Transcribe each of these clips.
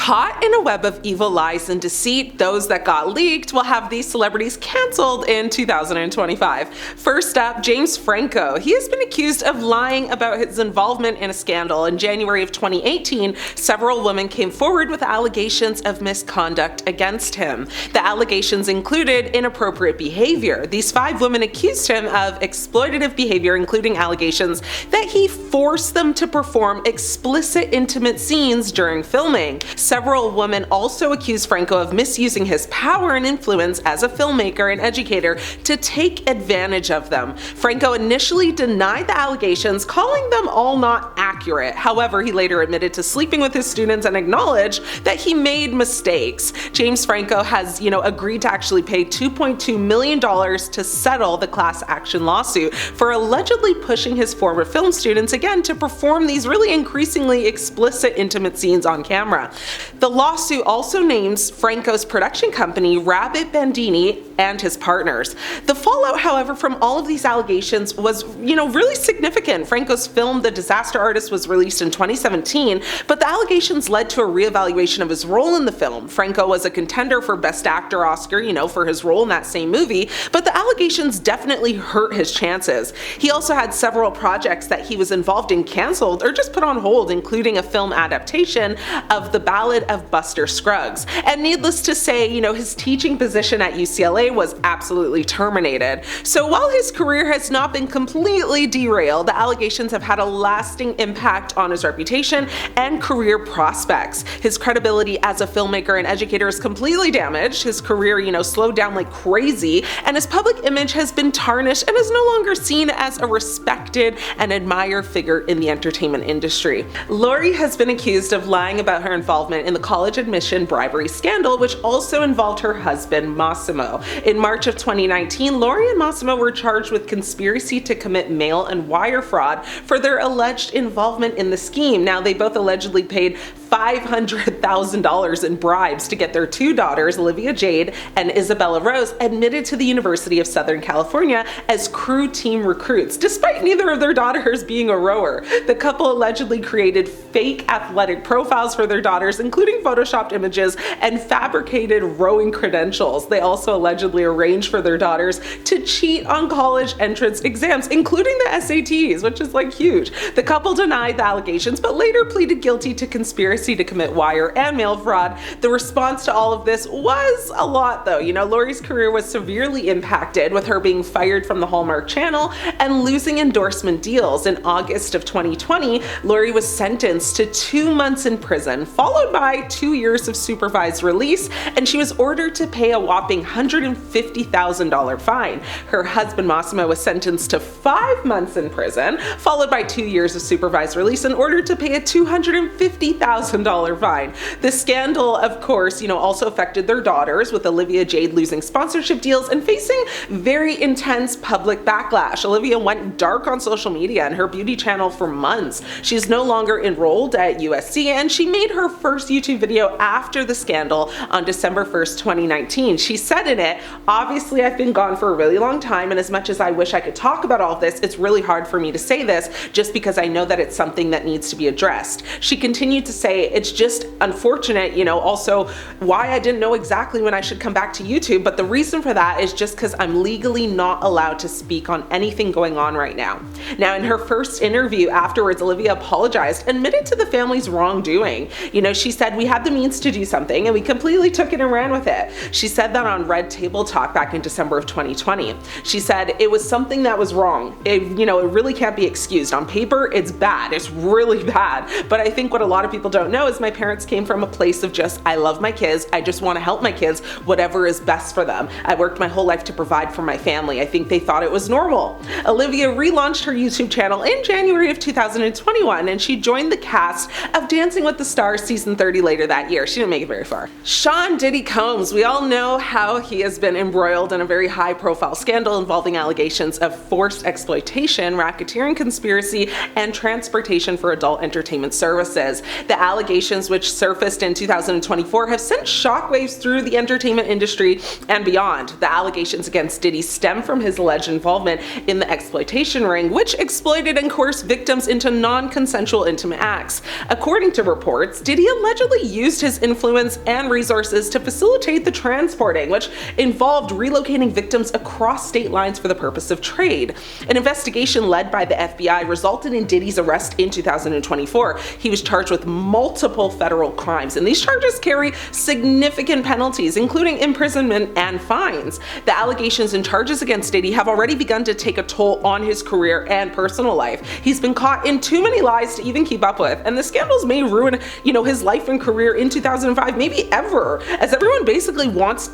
Caught in a web of evil lies and deceit, those that got leaked will have these celebrities cancelled in 2025. First up, James Franco. He has been accused of lying about his involvement in a scandal. In January of 2018, several women came forward with allegations of misconduct against him. The allegations included inappropriate behavior. These 5 women accused him of exploitative behavior, including allegations that he forced them to perform explicit intimate scenes during filming. Several women also accused Franco of misusing his power and influence as a filmmaker and educator to take advantage of them. Franco initially denied the allegations, calling them all not accurate. However, he later admitted to sleeping with his students and acknowledged that he made mistakes. James Franco has, agreed to actually pay $2.2 million to settle the class action lawsuit for allegedly pushing his former film students again to perform these really increasingly explicit intimate scenes on camera. The lawsuit also names Franco's production company, Rabbit Bandini, and his partners. The fallout, however, from all of these allegations was, really significant. Franco's film, The Disaster Artist, was released in 2017, but the allegations led to a reevaluation of his role in the film. Franco was a contender for Best Actor Oscar, for his role in that same movie, but the allegations definitely hurt his chances. He also had several projects that he was involved in canceled or just put on hold, including a film adaptation of The Ballad of Buster Scruggs. And needless to say, his teaching position at UCLA was absolutely terminated. So while his career has not been completely derailed, the allegations have had a lasting impact on his reputation and career prospects. His credibility as a filmmaker and educator is completely damaged. His career, slowed down like crazy, and his public image has been tarnished and is no longer seen as a respected and admired figure in the entertainment industry. Lori has been accused of lying about her involvement in the college admission bribery scandal, which also involved her husband, Massimo. In March of 2019, Lori and Massimo were charged with conspiracy to commit mail and wire fraud for their alleged involvement in the scheme. Now, they both allegedly paid $500,000 in bribes to get their 2 daughters, Olivia Jade and Isabella Rose, admitted to the University of Southern California as crew team recruits, despite neither of their daughters being a rower. The couple allegedly created fake athletic profiles for their daughters, including photoshopped images and fabricated rowing credentials. They also allegedly arranged for their daughters to cheat on college entrance exams, including the SATs, which is huge. The couple denied the allegations, but later pleaded guilty to conspiracy to commit wire and mail fraud. The response to all of this was a lot, though. Lori's career was severely impacted, with her being fired from the Hallmark Channel and losing endorsement deals. In August of 2020, Lori was sentenced to 2 months in prison, followed by 2 years of supervised release, and she was ordered to pay a whopping $150,000 fine. Her husband, Massimo, was sentenced to 5 months in prison, followed by 2 years of supervised release, and ordered to pay a $250,000 fine. The scandal, of course, also affected their daughters, with Olivia Jade losing sponsorship deals and facing very intense public backlash. Olivia went dark on social media and her beauty channel for months. She's no longer enrolled at USC, and she made her first YouTube video after the scandal on December 1st, 2019. She said in it, "Obviously, I've been gone for a really long time, and as much as I wish I could talk about all of this, it's really hard for me to say this just because I know that it's something that needs to be addressed." She continued to say, "It's just unfortunate, also why I didn't know exactly when I should come back to YouTube, but the reason for that is just because I'm legally not allowed to speak on anything going on right now." Now, in her first interview afterwards, Olivia apologized, admitted to the family's wrongdoing. She said, "We had the means to do something and we completely took it and ran with it." She said that on Red Table Talk back in December of 2020. She said, "It was something that was wrong. It really can't be excused. On paper, it's bad. It's really bad. But I think what a lot of people don't know is my parents came from a place of just, I love my kids. I just want to help my kids, whatever is best for them. I worked my whole life to provide for my family. I think they thought it was normal." Olivia relaunched her YouTube channel in January of 2021, and she joined the cast of Dancing with the Stars season 30 later that year. She didn't make it very far. Sean Diddy Combs. We all know how he has been embroiled in a very high-profile scandal involving allegations of forced exploitation, racketeering conspiracy, and transportation for adult entertainment services. The allegations, which surfaced in 2024, have sent shockwaves through the entertainment industry and beyond. The allegations against Diddy stem from his alleged involvement in the exploitation ring, which exploited and coerced victims into non-consensual intimate acts. According to reports, Diddy allegedly used his influence and resources to facilitate the transporting, which involved relocating victims across state lines for the purpose of trade. An investigation led by the FBI resulted in Diddy's arrest in 2024. He was charged with multiple federal crimes, and these charges carry significant penalties, including imprisonment and fines. The allegations and charges against Diddy have already begun to take a toll on his career and personal life. He's been caught in too many lies to even keep up with, and the scandals may ruin, his life and career in 2005, maybe ever, as everyone basically wants,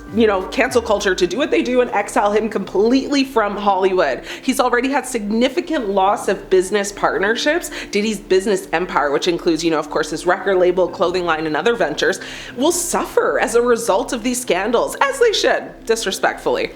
cancel culture to do what they do and exile him completely from Hollywood. He's already had significant loss of business partnerships. Diddy's business empire, which includes, of course, his record label, clothing line, and other ventures, will suffer as a result of these scandals, as they should, disrespectfully.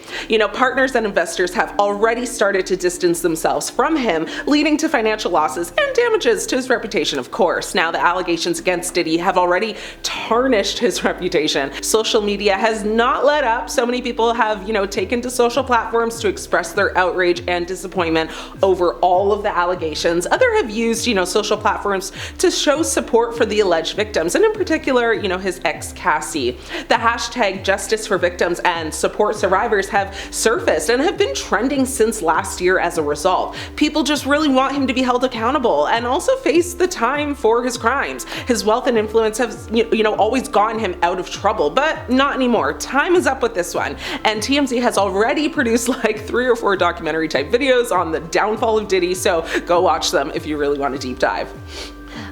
Partners and investors have already started to distance themselves from him, leading to financial losses and damages to his reputation, of course. Now, the allegations against Diddy have already tarnished his reputation. Social media has not let up. So many people have, taken to social platforms to express their outrage and disappointment over all of the allegations. Others have used, social platforms to show support for the alleged victims, and in particular, his ex Cassie. The hashtag Justice for Victims and Support Survivors have surfaced and have been trending since last year as a result. People just really want him to be held accountable and also face the time for his crimes. His wealth and influence have, always gotten him out of trouble, but not anymore. Time is up with this one. And TMZ has already produced like 3 or 4 documentary type videos on the downfall of Diddy, so go watch them if you really want a deep dive.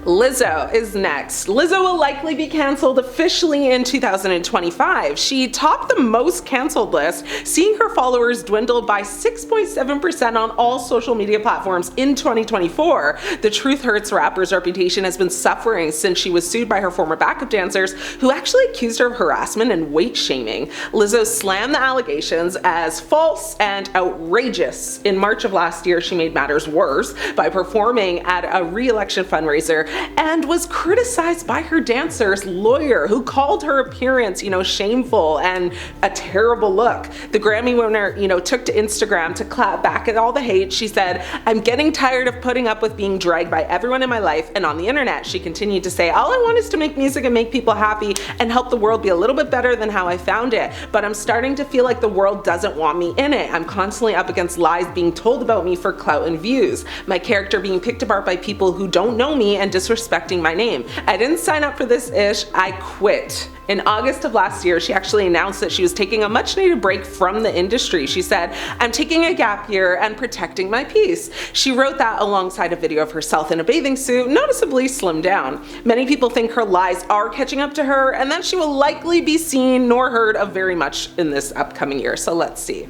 Lizzo is next. Lizzo will likely be canceled officially in 2025. She topped the most canceled list, seeing her followers dwindle by 6.7% on all social media platforms in 2024. The Truth Hurts rapper's reputation has been suffering since she was sued by her former backup dancers, who actually accused her of harassment and weight shaming. Lizzo slammed the allegations as false and outrageous. In March of last year, she made matters worse by performing at a re-election fundraiser and was criticized by her dancer's lawyer, who called her appearance, shameful and a terrible look. The Grammy winner, took to Instagram to clap back at all the hate. She said, "I'm getting tired of putting up with being dragged by everyone in my life and on the internet." She continued to say, "All I want is to make music and make people happy and help the world be a little bit better than how I found it. But I'm starting to feel like the world doesn't want me in it. I'm constantly up against lies being told about me for clout and views. My character being picked apart by people who don't know me and disrespecting my name. I didn't sign up for this ish, I quit." In August of last year, she actually announced that she was taking a much needed break from the industry. She said, "I'm taking a gap year and protecting my peace." She wrote that alongside a video of herself in a bathing suit, noticeably slimmed down. Many people think her lies are catching up to her and that she will likely be seen nor heard of very much in this upcoming year. So let's see.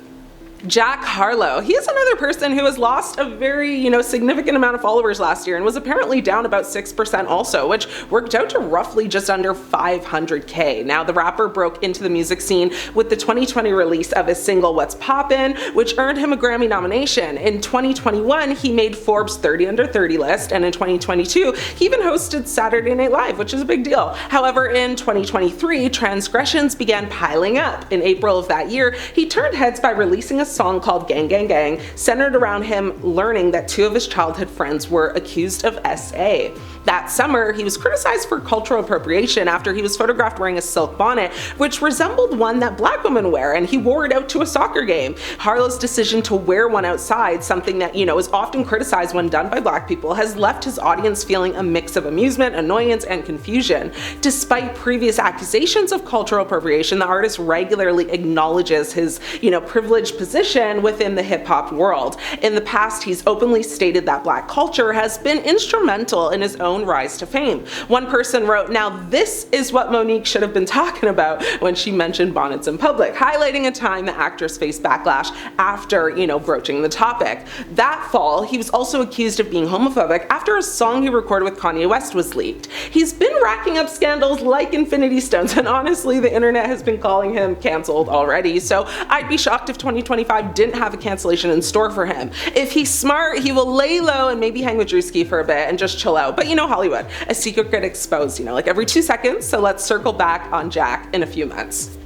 Jack Harlow. He is another person who has lost a very, significant amount of followers last year and was apparently down about 6% also, which worked out to roughly just under 500K. Now, the rapper broke into the music scene with the 2020 release of his single What's Poppin', which earned him a Grammy nomination. In 2021, he made Forbes 30 Under 30 list, and in 2022, he even hosted Saturday Night Live, which is a big deal. However, in 2023, transgressions began piling up. In April of that year, he turned heads by releasing a song called Gang Gang Gang, centered around him learning that 2 of his childhood friends were accused of SA. That summer, he was criticized for cultural appropriation after he was photographed wearing a silk bonnet, which resembled one that Black women wear, and he wore it out to a soccer game. Harlow's decision to wear one outside, something that, is often criticized when done by Black people, has left his audience feeling a mix of amusement, annoyance, and confusion. Despite previous accusations of cultural appropriation, the artist regularly acknowledges his, privileged position within the hip-hop world. In the past, he's openly stated that Black culture has been instrumental in his own rise to fame. One person wrote, "Now this is what Monique should have been talking about when she mentioned bonnets in public," highlighting a time the actress faced backlash after, broaching the topic. That fall, he was also accused of being homophobic after a song he recorded with Kanye West was leaked. He's been racking up scandals like Infinity Stones, and honestly, the internet has been calling him canceled already, so I'd be shocked if 2025 2025 didn't have a cancellation in store for him. If he's smart, he will lay low and maybe hang with Drewski for a bit and just chill out. But you know Hollywood, a secret gets exposed, you know, like every 2 seconds. So let's circle back on Jack in a few months.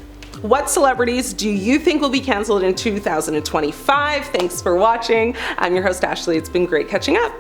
What celebrities do you think will be canceled in 2025? Thanks for watching. I'm your host, Ashley. It's been great catching up.